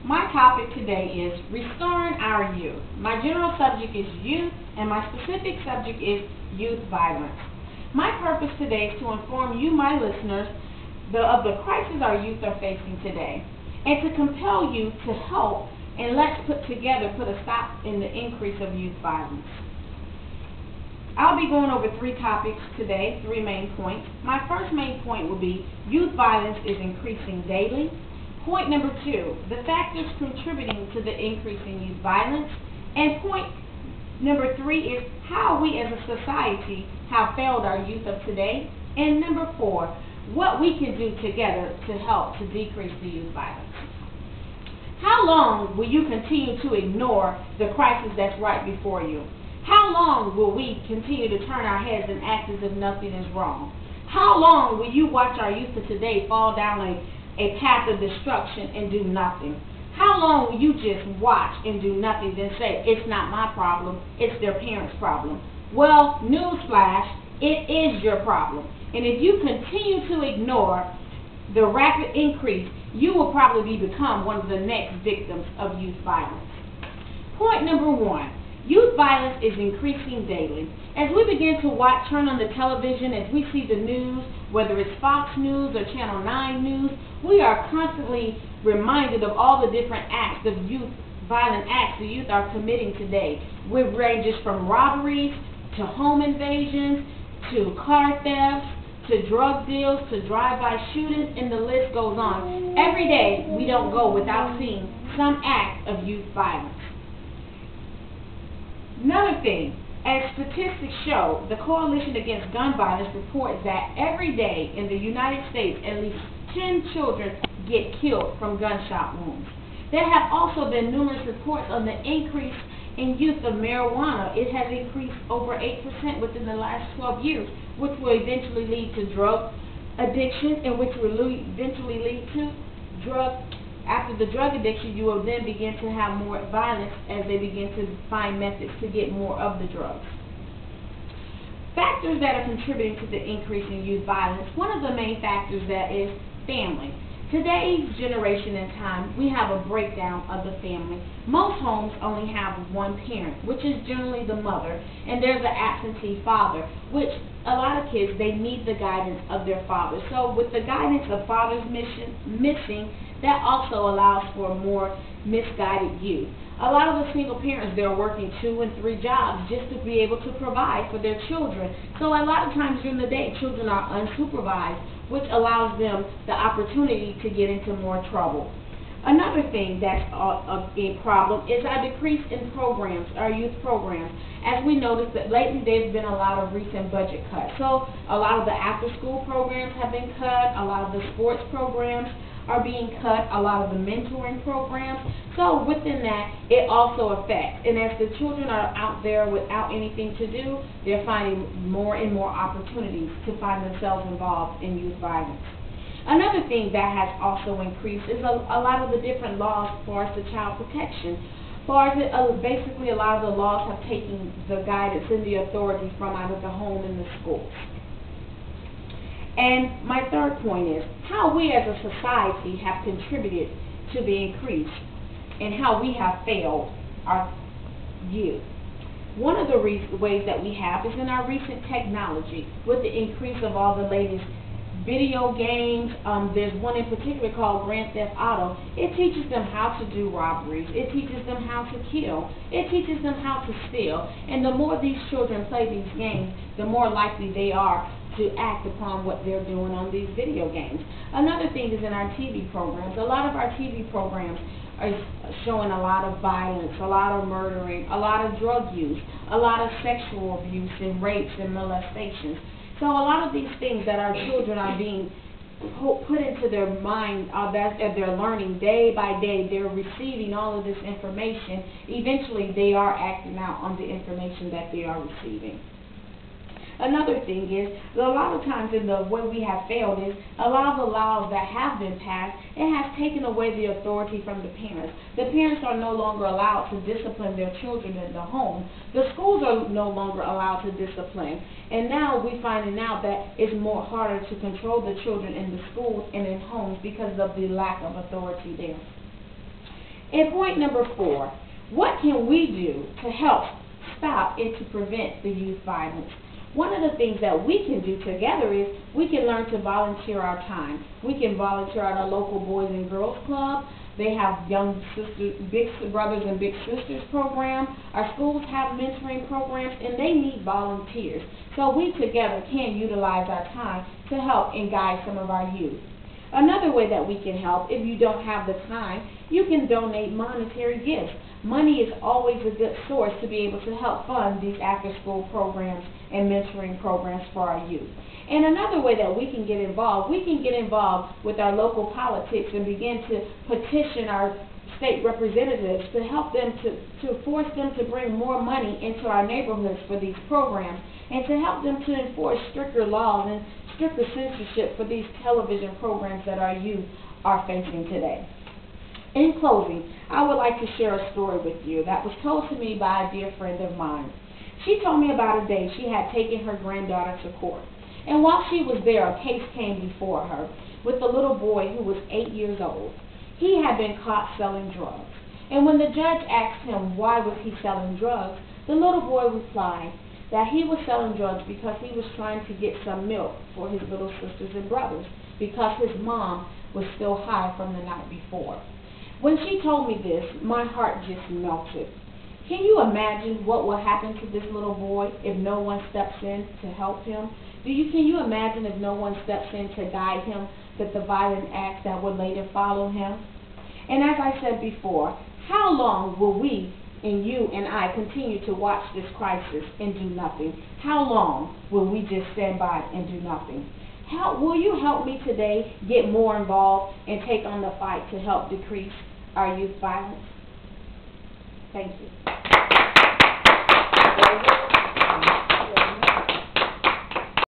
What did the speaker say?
My topic today is restoring our youth. My general subject is youth, and my specific subject is youth violence. My purpose today is to inform you, my listeners, of the crisis our youth are facing today, and to compel you to help and let's put a stop in the increase of youth violence. I'll be going over three topics today, three main points. My first main point will be youth violence is increasing daily. Point number two, the factors contributing to the increase in youth violence. And point number three is how we as a society have failed our youth of today. And number four, what we can do together to help to decrease the youth violence. How long will you continue to ignore the crisis that's right before you? How long will we continue to turn our heads and act as if nothing is wrong? How long will you watch our youth of today fall down a path of destruction and do nothing? How long will you just watch and do nothing, then say, it's not my problem, it's their parents' problem? Well, newsflash, it is your problem. And if you continue to ignore the rapid increase, you will probably become one of the next victims of youth violence. Point number one, youth violence is increasing daily. As we begin to turn on the television, as we see the news, whether it's Fox News or Channel 9 News, we are constantly reminded of all the different acts of youth, violent acts the youth are committing today. It ranges from robberies to home invasions to car thefts to drug deals to drive-by shootings, and the list goes on. Every day we don't go without seeing some act of youth violence. Another thing, as statistics show, the Coalition Against Gun Violence reports that every day in the United States, at least 10 children get killed from gunshot wounds. There have also been numerous reports on the increase in use of marijuana. It has increased over 8% within the last 12 years, which will eventually lead to drug addiction, and which will eventually lead to after the drug addiction, you will then begin to have more violence as they begin to find methods to get more of the drugs. Factors that are contributing to the increase in youth violence, one of the main factors that is family. Today's generation and time, we have a breakdown of the family. Most homes only have one parent, which is generally the mother, and there's an absentee father, which a lot of kids, they need the guidance of their father. So with the guidance of fathers missing, that also allows for more misguided youth. A lot of the single parents, they're working 2 and 3 jobs just to be able to provide for their children. So a lot of times during the day, children are unsupervised, which allows them the opportunity to get into more trouble. Another thing that's a problem is our decrease in programs, our youth programs. As we noticed that lately there's been a lot of recent budget cuts. So a lot of the after-school programs have been cut, a lot of the sports programs are being cut, a lot of the mentoring programs. So within that, it also affects. And as the children are out there without anything to do, they're finding more and more opportunities to find themselves involved in youth violence. Another thing that has also increased is a lot of the different laws as far as the child protection. Basically, a lot of the laws have taken the guidance and the authority from out of the home and the schools. And my third point is how we as a society have contributed to the increase and how we have failed our youth. One of the ways that we have is in our recent technology with the increase of all the latest video games. There's one in particular called Grand Theft Auto. It teaches them how to do robberies. It teaches them how to kill. It teaches them how to steal. And the more these children play these games, the more likely they are to act upon what they're doing on these video games. Another thing is in our TV programs. A lot of our TV programs are showing a lot of violence, a lot of murdering, a lot of drug use, a lot of sexual abuse and rapes and molestations. So a lot of these things that our children are being put into their mind, that they're learning day by day, they're receiving all of this information. Eventually they are acting out on the information that they are receiving. Another thing is, a lot of times in the way we have failed is, a lot of the laws that have been passed, it has taken away the authority from the parents. The parents are no longer allowed to discipline their children in the home. The schools are no longer allowed to discipline. And now we're finding out that it's more harder to control the children in the schools and in homes because of the lack of authority there. And point number 4, what can we do to help stop and to prevent the youth violence? One of the things that we can do together is we can learn to volunteer our time. We can volunteer at our local Boys and Girls Club. They have young sisters, big brothers and big sisters program. Our schools have mentoring programs, and they need volunteers. So we together can utilize our time to help and guide some of our youth. Another way that we can help, if you don't have the time, you can donate monetary gifts. Money is always a good source to be able to help fund these after-school programs and mentoring programs for our youth. And another way that we can get involved with our local politics and begin to petition our state representatives to help them to force them to bring more money into our neighborhoods for these programs, and to help them to enforce stricter laws and stricter censorship for these television programs that our youth are facing today. In closing, I would like to share a story with you that was told to me by a dear friend of mine. She told me about a day she had taken her granddaughter to court. And while she was there, a case came before her with a little boy who was 8 years old. He had been caught selling drugs. And when the judge asked him why was he selling drugs, the little boy replied that he was selling drugs because he was trying to get some milk for his little sisters and brothers, because his mom was still high from the night before. When she told me this, my heart just melted. Can you imagine what will happen to this little boy if no one steps in to help him? Can you imagine if no one steps in to guide him, that the violent acts that would later follow him? And as I said before, how long will we and you and I continue to watch this crisis and do nothing? How long will we just stand by and do nothing? Will you help me today get more involved and take on the fight to help decrease our youth violence? Thank you.